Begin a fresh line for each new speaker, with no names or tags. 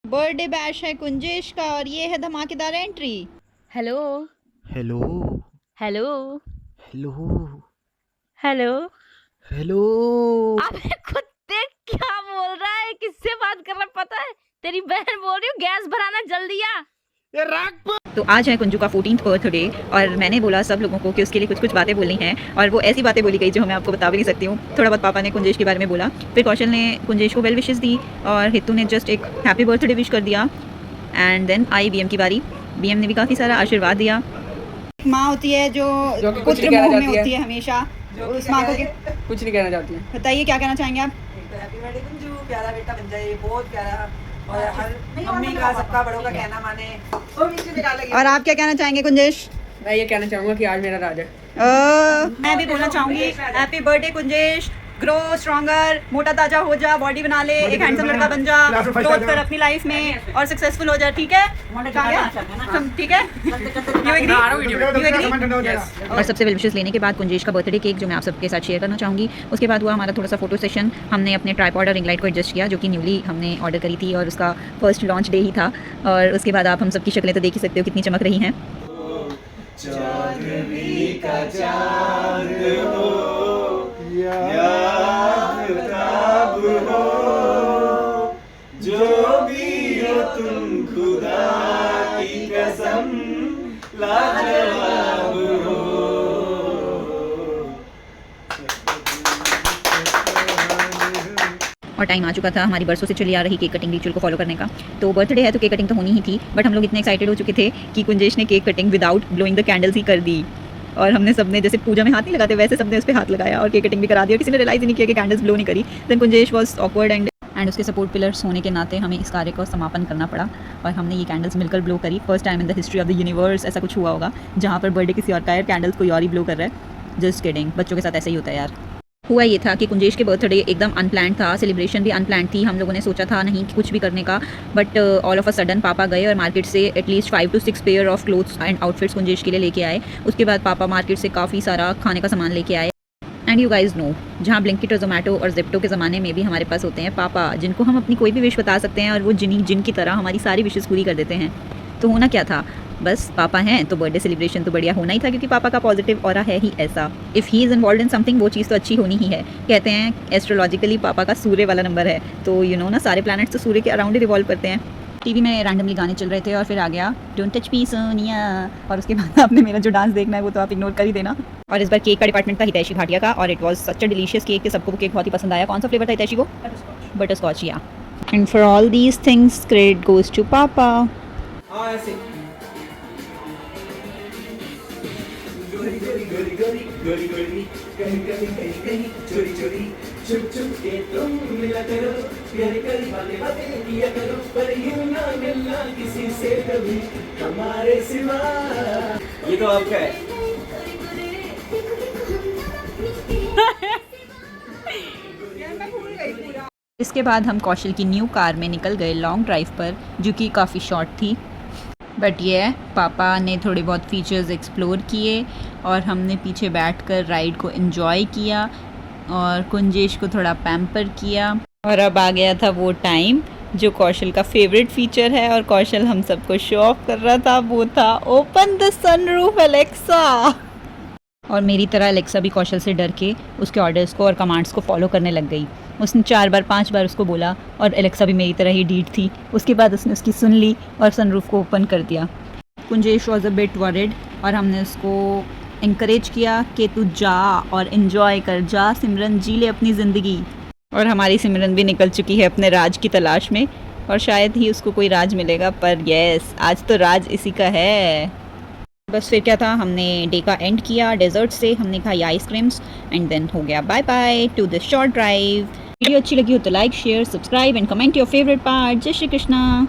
Birthday bash है कुंजेश का और ये है धमाकेदार entry.
Hello
hello
hello
hello
hello.
Hello.
अबे कुत्ते क्या बोल रहा है? किससे बात कर रहा है? पता है तेरी बहन बोल रही हूँ गैस भराना जल्दी आ।
तो आज है कुंजू का 14th बर्थडे और मैंने बोला सब लोगों को कि उसके लिए कुछ कुछ बातें बोलनी हैं और वो ऐसी बातें बोली गई जो मैं आपको बता भी नहीं सकती हूँ। थोड़ा बहुत पापा ने कुंजेश के बारे में बोला, फिर कौशल ने कुंजेश को वेल विशेस दी और हितू ने जस्ट एक हैप्पी बर्थडे विश कर दिया। एंड देन आई बीएम की बारी। बीएम ने भी काफ़ी सारा आशीर्वाद दिया। माँ होती है जो पुत्र मोह में होती है हमेशा, उस माँ को
कुछ नहीं कहना चाहती है।
बताइए क्या कहना चाहेंगे आप?
हैप्पी बर्थडे कुंजू, प्यारा बेटा बन जाए, बहुत प्यारा और हर मम्मी का सबका बड़ों का कहना माने।
और आप क्या कहना चाहेंगे कुंजेश?
मैं ये कहना चाहूँगा कि आज मेरा राज है।
मैं भी बोलना चाहूंगी हैप्पी बर्थडे कुंजेश, ग्रो स्ट्रॉन्गर, मोटा ताजा हो जा, बॉडी बना ले, एक हैंडसम लड़का बन जा, ग्रोथ कर अपनी लाइफ में और सक्सेसफुल हो जा। ठीक है, ठीक है। You agree? You agree? और सबसे वेल विशेस लेने के बाद कुंजेश का बर्थडे केक जो मैं आप सबके साथ शेयर करना चाहूँगी, उसके बाद हुआ हमारा थोड़ा सा फोटो सेशन। हमने अपने ट्राइपॉड और रिंग लाइट को एडजस्ट किया जो कि न्यूली हमने ऑर्डर करी थी और उसका फर्स्ट लॉन्च डे ही था। और उसके बाद आप हम सबकी शक्लें तो देख ही सकते हो कितनी चमक रही हैं। और टाइम आ चुका था हमारी बरसों से चली आ रही केक कटिंग रिचुअल को फॉलो करने का। तो बर्थडे है तो केक कटिंग तो होनी ही थी, बट हम लोग इतने एक्साइटेड हो चुके थे कि कुंजेश ने cake cutting without blowing the candles ही कर दी। और हमने सबने जैसे पूजा में हाथ नहीं लगाते वैसे सबने उस पर हाथ लगाया और केक कटिंग भी करा दी और किसी ने रियलाइज ही नहीं किया कि कैंडल्स ब्लो नहीं करी। देन कुंजेश वॉज ऑकवर्ड एंड उसके सपोर्ट पिलर्स होने के नाते हमें इस कार्य को समापन करना पड़ा और हमने ये कैंडल्स मिलकर ब्लो करी। First time in the history of the universe ऐसा कुछ हुआ होगा जहाँ पर बर्थडे किसी और का है, कैंडल्स कोई और ही ब्लो कर रहा है। जस्ट किडिंग, बच्चों के साथ ऐसा ही होता है यार। हुआ ये था कि कुंजेश के बर्थडे एकदम अनप्लान था, सेलिब्रेशन भी अनप्लान थी। हम लोगों ने सोचा था नहीं कि कुछ भी करने का, but all of a sudden पापा गए और मार्केट से at least 5 to 6 pair of clothes and outfits Kunjesh के लिए लेके आए। उसके बाद पापा मार्केट से काफ़ी सारा खाने का सामान लेके आए। एंड यू गाइज नो, जहाँ ब्लिंकिट और जोमेटो और जिप्टो के ज़माने में भी हमारे पास होते हैं पापा जिनको हम अपनी कोई भी विश बता सकते हैं और वो जिन की तरह हमारी सारी विशेज़ पूरी कर देते हैं। तो होना क्या था, बस पापा हैं तो बर्थडे सेलिब्रेशन तो बढ़िया होना ही था क्योंकि पापा का पॉजिटिव ऑरा है ही ऐसा। If he is involve in something वो चीज़ तो अच्छी होनी ही है। कहते हैं एस्ट्रोलॉजिकली पापा का सूर्य वाला नंबर है, तो यू नो ना सारे प्लैनेट्स तो सूर्य के अराउंड ही रिवॉल्व करते हैं। टीवी में रैंडमली गाने चल रहे थे और फिर आ गया डोंट टच मी सोनिया और उसके बाद आपने मेरा जो डांस देखना है वो तो आप इग्नोर कर ही देना। और इस बार केक का डिपार्टमेंट था हितैषी भाटिया का और it was such a delicious cake कि सबको वो केक बहुत ही पसंद आया। कौन सा फ्लेवर था हितैषी? वो बटर स्कॉच। या and for all these things credit goes to papa.
हाँ ऐसे चोरी चोरी चुप चुप के तुम मिला करो, प्यारी प्यारी बातें बातें किया करो, पर यूं ना मिलना किसी से कभी हमारे सिवा। ये तो आपका है।
इसके बाद हम कौशल की न्यू कार में निकल गए लॉन्ग ड्राइव पर जो कि काफ़ी शॉर्ट थी, बट ये पापा ने थोड़े बहुत फीचर्स एक्सप्लोर किए और हमने पीछे बैठकर राइड को एंजॉय किया और कुंजेश को थोड़ा पैम्पर किया। और अब आ गया था वो टाइम जो कौशल का फेवरेट फीचर है और कौशल हम सबको शो ऑफ कर रहा था, वो था ओपन द सनरूफ एलेक्सा। और मेरी तरह एलेक्सा भी कौशल से डर के उसके ऑर्डर्स को और कमांड्स को फॉलो करने लग गई। उसने 4 बार 5 बार उसको बोला और एलेक्सा भी मेरी तरह ही डीट थी। उसके बाद उसने उसकी सुन ली और सनरूफ को ओपन कर दिया। कुंजेश वॉज अ बिट वरिड और हमने उसको इंकरेज किया कि तू जा और इन्जॉय कर, जा सिमरन, जी ले अपनी ज़िंदगी। और हमारी सिमरन भी निकल चुकी है अपने राज की तलाश में और शायद ही उसको कोई राज मिलेगा, पर यस आज तो राज इसी का है। बस फिर क्या था, हमने डे का एंड किया डेजर्ट से, हमने खाई आइसक्रीम्स एंड देन हो गया bye bye to this short drive. Video अच्छी लगी हो तो like share subscribe and comment your favourite part. जय श्री कृष्णा।